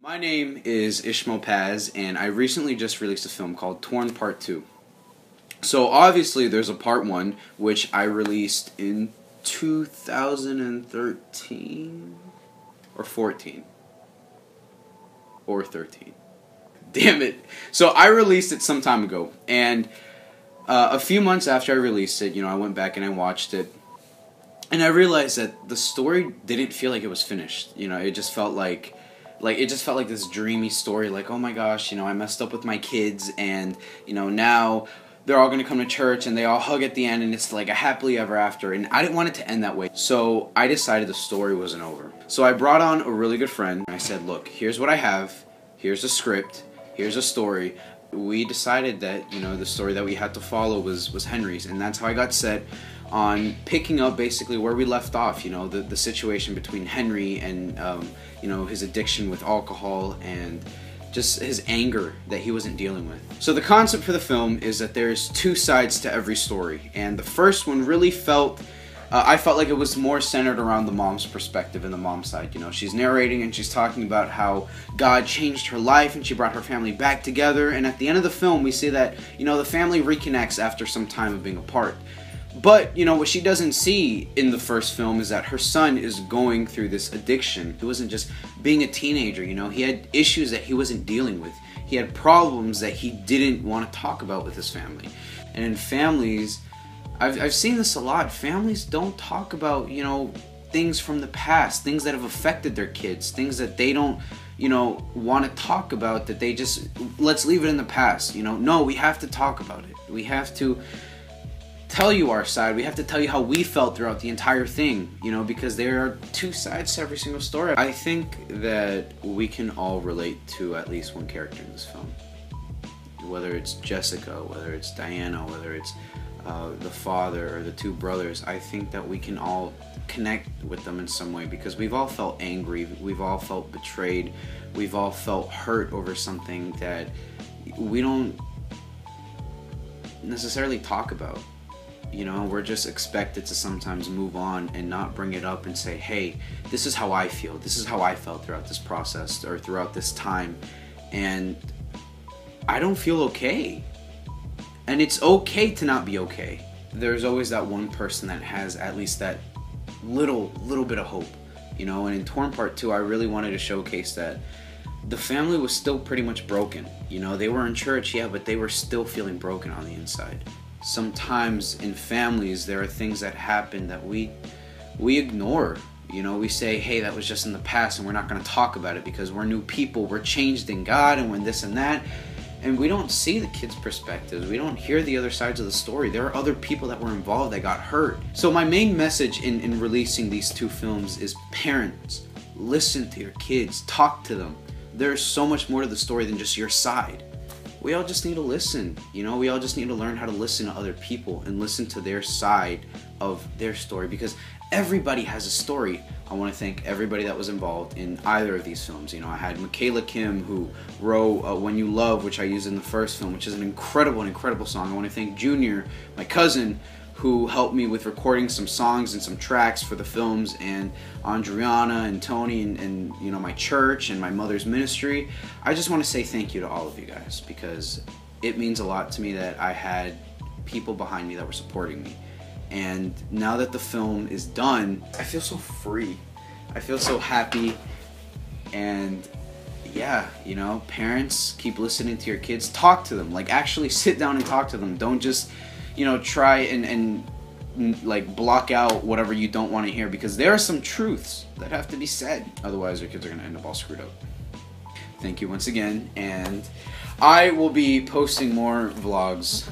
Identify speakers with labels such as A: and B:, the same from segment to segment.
A: My name is Ishmael and I recently just released a film called Torn Part 2. So obviously there's a Part 1, which I released in 2013 or 14 or 13. Damn it. So I released it some time ago, and a few months after I released it, I went back and I watched it, and I realized that the story didn't feel like it was finished. It just felt like this dreamy story, like, oh my gosh, I messed up with my kids, and, now they're all going to come to church, and they all hug at the end, and it's like a happily ever after, and I didn't want it to end that way, so I decided the story wasn't over. So I brought on a really good friend, and I said, look, here's what I have, here's a script, here's a story. We decided that, the story that we had to follow was Henry's, and that's how I got set on picking up basically where we left off, the situation between Henry and, his addiction with alcohol and just his anger that he wasn't dealing with. So the concept for the film is that there's two sides to every story, and the first one really I felt like it was more centered around the mom's perspective and the mom's side. She's narrating and she's talking about how God changed her life and she brought her family back together, and at the end of the film we see that, the family reconnects after some time of being apart. But, what she doesn't see in the first film is that her son is going through this addiction. He wasn't just being a teenager, he had issues that he wasn't dealing with. He had problems that he didn't want to talk about with his family. And in families, I've seen this a lot. Families don't talk about, things from the past, things that have affected their kids, things that they don't, want to talk about, that they just, let's leave it in the past. No, we have to talk about it. We have to tell you our side. We have to tell you how we felt throughout the entire thing, because there are two sides to every single story. I think that we can all relate to at least one character in this film. Whether it's Jessica, whether it's Diana, whether it's the father or the two brothers, I think that we can all connect with them in some way, because we've all felt angry, we've all felt betrayed, we've all felt hurt over something that we don't necessarily talk about. We're just expected to sometimes move on and not bring it up and say, hey, this is how I feel, this is how I felt throughout this process or throughout this time, and I don't feel okay. And it's okay to not be okay. There's always that one person that has at least that little bit of hope, and in Torn Part 2 I really wanted to showcase that the family was still pretty much broken. They were in church, yeah, but they were still feeling broken on the inside. Sometimes in families there are things that happen that we ignore. We say, hey, that was just in the past and we're not going to talk about it because we're new people, we're changed in God, and we're this and that. And we don't see the kids' perspectives. We don't hear the other sides of the story. There are other people that were involved that got hurt. So my main message in releasing these two films is, parents, listen to your kids, talk to them. There's so much more to the story than just your side. We all just need to listen, we all just need to learn how to listen to other people and listen to their side of their story, because everybody has a story. I want to thank everybody that was involved in either of these films. I had Michaela Kim, who wrote When You Love, which I used in the first film, which is an incredible song. I want to thank Junior, my cousin, who helped me with recording some songs and some tracks for the films, and Andreana and Tony and my church and my mother's ministry. I just want to say thank you to all of you guys, because it means a lot to me that I had people behind me that were supporting me. And now that the film is done, I feel so free. I feel so happy. And yeah, parents, keep listening to your kids. Talk to them. Like, actually sit down and talk to them. Don't just, try and like block out whatever you don't want to hear, because there are some truths that have to be said. Otherwise, your kids are going to end up all screwed up. Thank you once again. And I will be posting more vlogs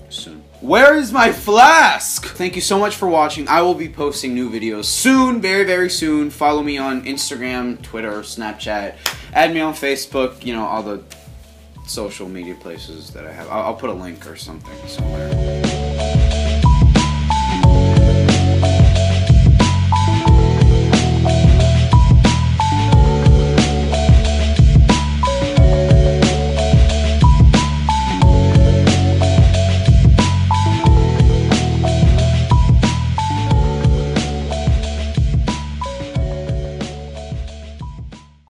A: soon. Where is my flask? Thank you so much for watching. I will be posting new videos soon, very soon. Follow me on Instagram, Twitter, Snapchat. Add me on Facebook, all the social media places that I have. I'll put a link or something somewhere.